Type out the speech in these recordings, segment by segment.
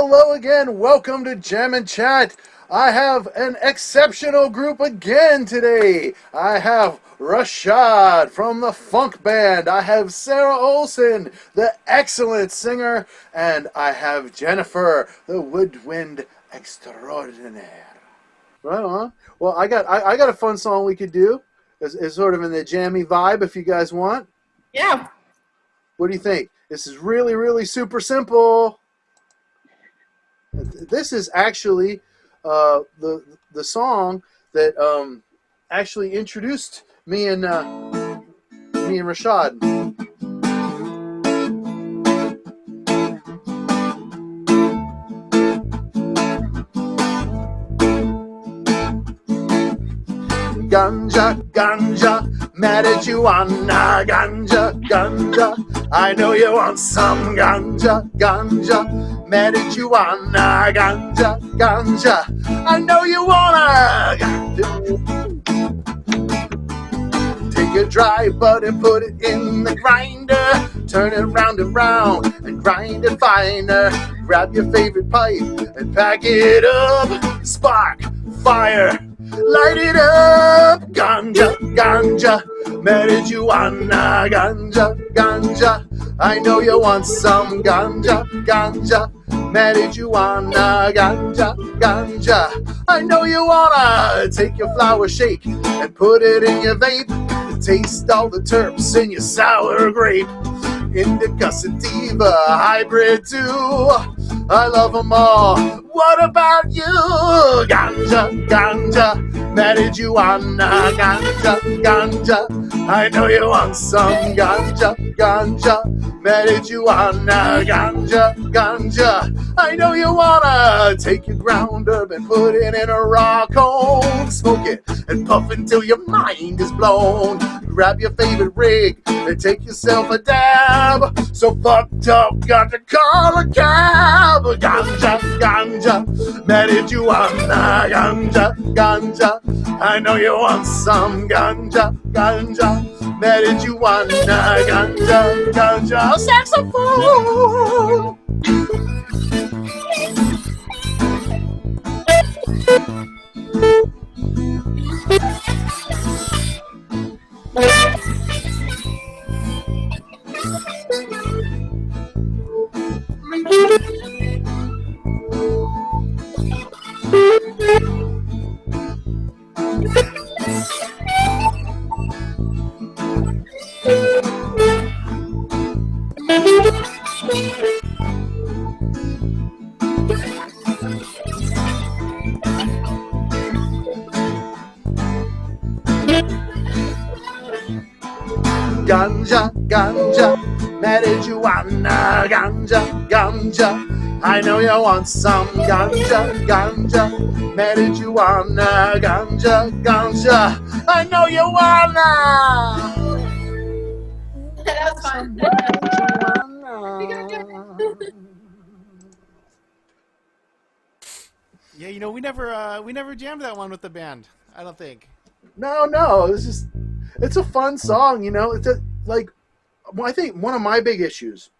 Hello again. Welcome to Jam and Chat. I have an exceptional group again today. I have Rashad from the funk band. I have Sara Olsen, the excellent singer, and I have Jennifer, the woodwind extraordinaire. Right on. Well, I got a fun song we could do. It's sort of in the jammy vibe if you guys want. Yeah. What do you think? This is really, really super simple. This is actually the song that actually introduced me and Rashad. Ganja, ganja, marijuana, ganja, ganja. I know you want some ganja, ganja, marijuana, ganja, ganja. I know you wanna take a dry bud and put it in the grinder. Turn it round and round and grind it finer. Grab your favorite pipe and pack it up. Spark, fire. Light it up, ganja, ganja, marijuana, ganja, ganja. I know you want some ganja, ganja, marijuana, ganja, ganja. I know you wanna take your flower shake and put it in your vape. Taste all the terps in your sour grape. Indica, sativa, hybrid too. I love them all. What about you? Ganja, ganja, marijuana, ganja, ganja. I know you want some ganja, ganja, marijuana, ganja, ganja. I know you wanna take your ground herb and put it in a rock cone. Smoke it and puff until your mind is blown. Grab your favorite rig and take yourself a dab. So fucked up, got to call a cab. Ganja, ganja, marijuana, ganja, ganja. I know you want some ganja, ganja, marijuana, ganja, ganja. Saxophone. Ganja, ganja, marijuana, ganja, ganja. I know you want some ganja, ganja, marijuana, ganja, ganja. I know you wanna. That was fun. Yeah, we never jammed that one with the band. I don't think. No, it's a fun song, you know. I think one of my big issues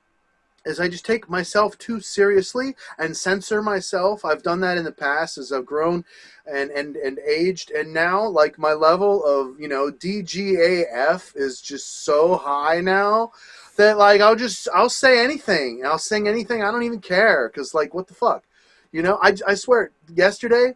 is I just take myself too seriously and censor myself. I've done that in the past as I've grown and aged, and now like my level of DGAF is just so high now that like I'll say anything, I'll sing anything. I don't even care because like what the fuck, I swear yesterday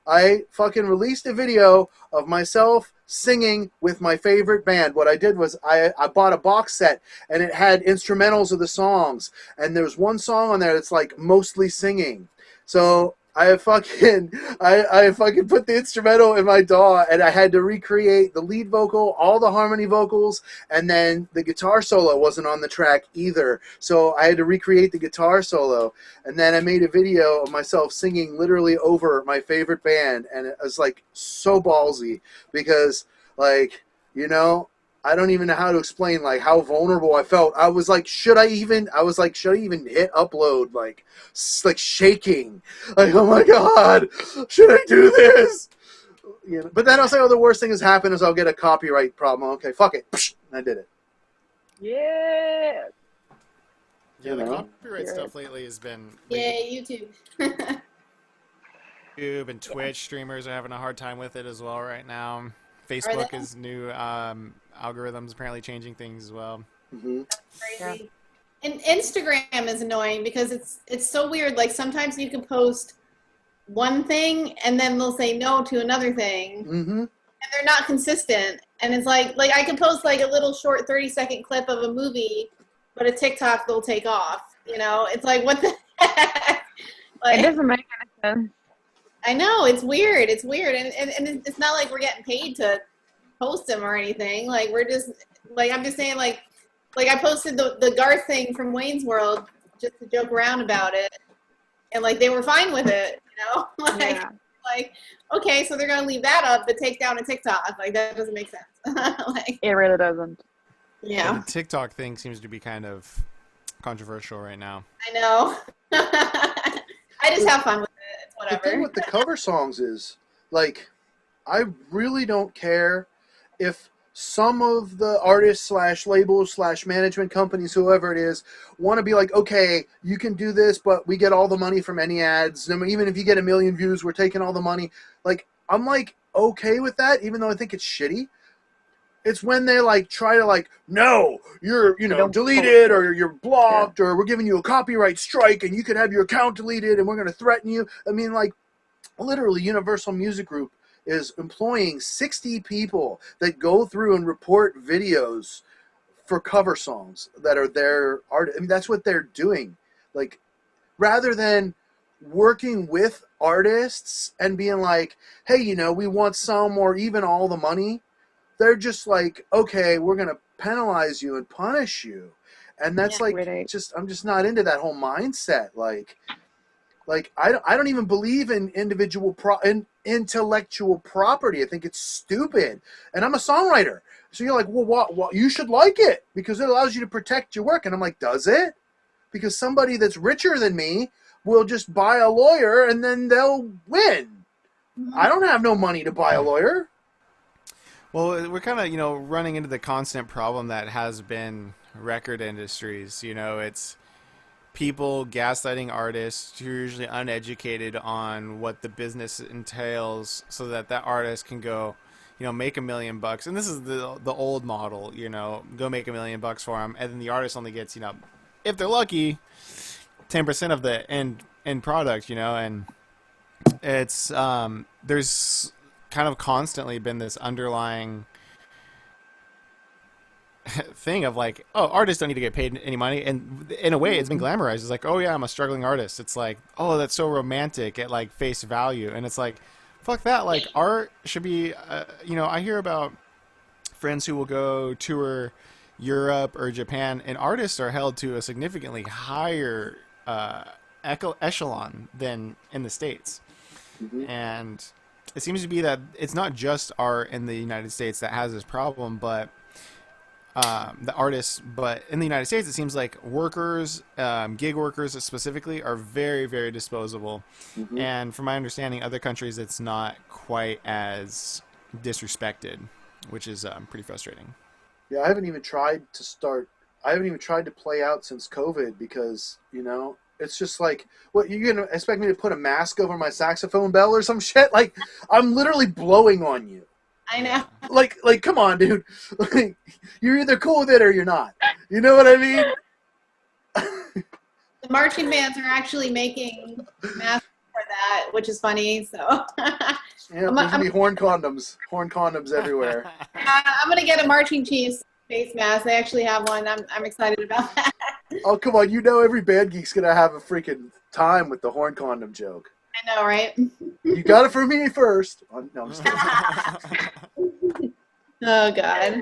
I fucking released a video of myself singing with my favorite band. What I did was I bought a box set and it had instrumentals of the songs. And there's one song on there that's like mostly singing. So I fucking put the instrumental in my DAW and I had to recreate the lead vocal, all the harmony vocals, and then the guitar solo wasn't on the track either. So I had to recreate the guitar solo. And then I made a video of myself singing literally over my favorite band, and it was like so ballsy because I don't even know how to explain like how vulnerable I felt. I was like, should I even hit upload? Like shaking. Like, oh my God, should I do this? But then I'll say, oh, the worst thing has happened is I'll get a copyright problem. Okay, fuck it. And I did it. Yeah. Yeah, You the know? copyright stuff lately has been Yay, YouTube. YouTube and Twitch streamers are having a hard time with it as well right now. Are they? Facebook is new algorithms apparently changing things as well. Hmm. Crazy. And Instagram is annoying because it's so weird. Like sometimes you can post one thing and then they'll say no to another thing. Hmm. And they're not consistent. And it's like I can post like a little short 30-second clip of a movie, but a TikTok they'll take off. You know, it's like what the heck? It doesn't make any sense. I know, it's weird. It's weird. And it's not like we're getting paid to post them or anything. Like we're just like I'm just saying like I posted the Garth thing from Wayne's World just to joke around about it. And like they were fine with it, you know? Like okay, so they're gonna leave that up but take down a TikTok. Like that doesn't make sense. Like It really doesn't. Yeah, yeah. the TikTok thing seems to be kind of controversial right now. I know. I just have fun with it. It's The thing whatever. with the cover songs is, like, I really don't care if some of the artists slash labels slash management companies, whoever it is, want to be like, okay, you can do this, but we get all the money from any ads. I mean, even if you get 1 million views, we're taking all the money. Like, I'm like okay with that, even though I think it's shitty. It's when they like try to like, no, you're Don't deleted post or you're blocked or we're giving you a copyright strike and you could have your account deleted and we're going to threaten you. I mean, like, literally, Universal Music Group is employing 60 people that go through and report videos for cover songs that are their art. I mean, that's what they're doing. Like, rather than working with artists and being like, hey, we want some or even all the money, they're just like, okay, we're going to penalize you and punish you. And that's Yeah. I'm just not into that whole mindset. Like I don't even believe in in intellectual property. I think it's stupid. And I'm a songwriter. So you're like, well, what you should like it because it allows you to protect your work. And I'm like, does it? Because somebody that's richer than me will just buy a lawyer and then they'll win. I don't have no money to buy a lawyer. Well, we're kind of, running into the constant problem that has been record industries. It's people gaslighting artists who are usually uneducated on what the business entails so that artist can go, make $1 million. And this is the old model, go make $1 million for them. And then the artist only gets, if they're lucky, 10% of the end product, and it's, there's kind of constantly been this underlying thing of like, oh, artists don't need to get paid any money, and in a way it's been glamorized. It's like, oh yeah, I'm a struggling artist. It's like, oh, that's so romantic at like face value, and it's like, fuck that. Like, art should be I hear about friends who will go tour Europe or Japan, and artists are held to a significantly higher echelon than in the States. And it seems to be that it's not just art in the United States that has this problem, but the artists. But in the United States, it seems like workers, gig workers specifically, are very, very disposable. And from my understanding, other countries, it's not quite as disrespected, which is pretty frustrating. Yeah, I haven't even tried to play out since COVID because, it's just like, what, you gonna expect me to put a mask over my saxophone bell or some shit? Like, I'm literally blowing on you. I know. Like, come on, dude. Like, you're either cool with it or you're not. You know what I mean? The marching bands are actually making masks for that, which is funny. So Yeah, there's gonna be horn condoms everywhere. I'm gonna get a marching chiefs face mask. They actually have one. I'm excited about that. Oh, come on. Every band geek's gonna have a freaking time with the horn condom joke. I know, right? You got it from me first. Oh, no, I'm just kidding. Oh God.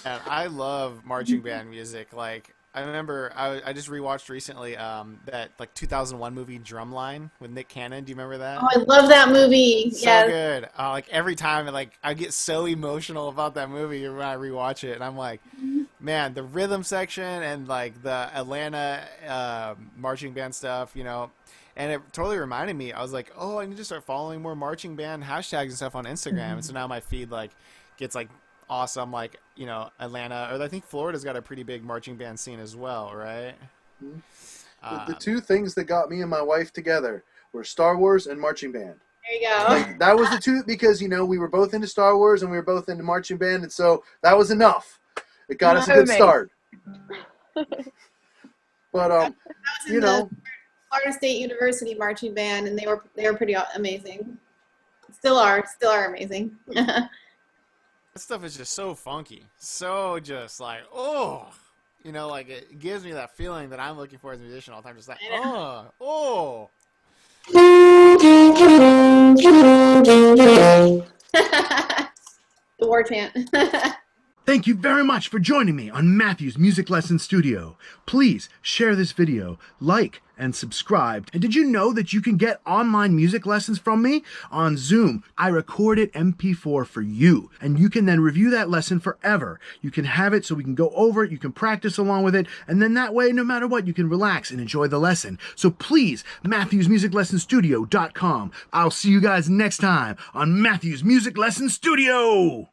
And I love marching band music. Like, I remember I just rewatched recently that like 2001 movie Drumline with Nick Cannon. Do you remember that? Oh, I love that movie. So Yes. good. Like every time, like I get so emotional about that movie when I rewatch it, and I'm like, man, the rhythm section and like the Atlanta marching band stuff, and it totally reminded me. I was like, oh, I need to start following more marching band hashtags and stuff on Instagram. And so now my feed like gets like awesome, like Atlanta, or I think Florida's got a pretty big marching band scene as well, right? The two things that got me and my wife together were Star Wars and marching band. There you go. That was the two, because, we were both into Star Wars and we were both into marching band, and so that was enough. It got us a good start. But, I was in the Florida State University marching band, and they were pretty amazing. Still are amazing. That stuff is just so funky. So just like, oh. Like it gives me that feeling that I'm looking for as a musician all the time. Just like, oh. The war chant. Thank you very much for joining me on Matthew's Music Lesson Studio. Please share this video, like, and subscribe. And did you know that you can get online music lessons from me on Zoom? I recorded MP4 for you, and you can then review that lesson forever. You can have it so we can go over it, you can practice along with it, and then that way, no matter what, you can relax and enjoy the lesson. So please, MatthewsMusicLessonStudio.com. I'll see you guys next time on Matthew's Music Lesson Studio.